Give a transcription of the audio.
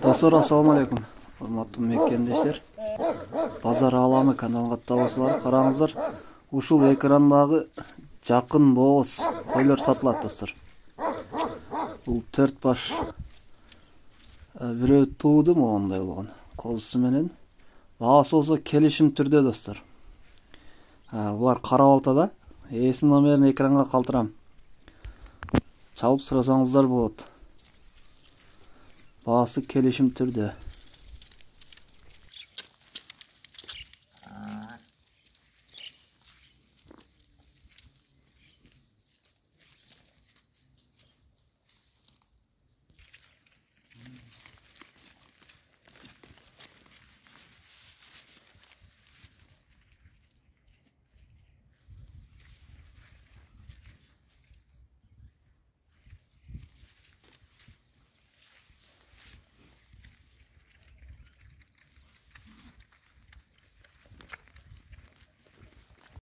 Достор, ассаламу алейкум. Урматтуу мекендештер. Базар аламы каналга талашуулар караңыздар. Ушул экрандагы жакын бооз койлор сатылат, достор. Бул 4 баш бирөө тууду моундай болгон. Козусу менен. Баасы болсо келишим түрдө, достор. Булар кара балтада. Эсин номерин экранга калтырам. Чалып сурасаңыздар болот. Баасы келишим түрдө.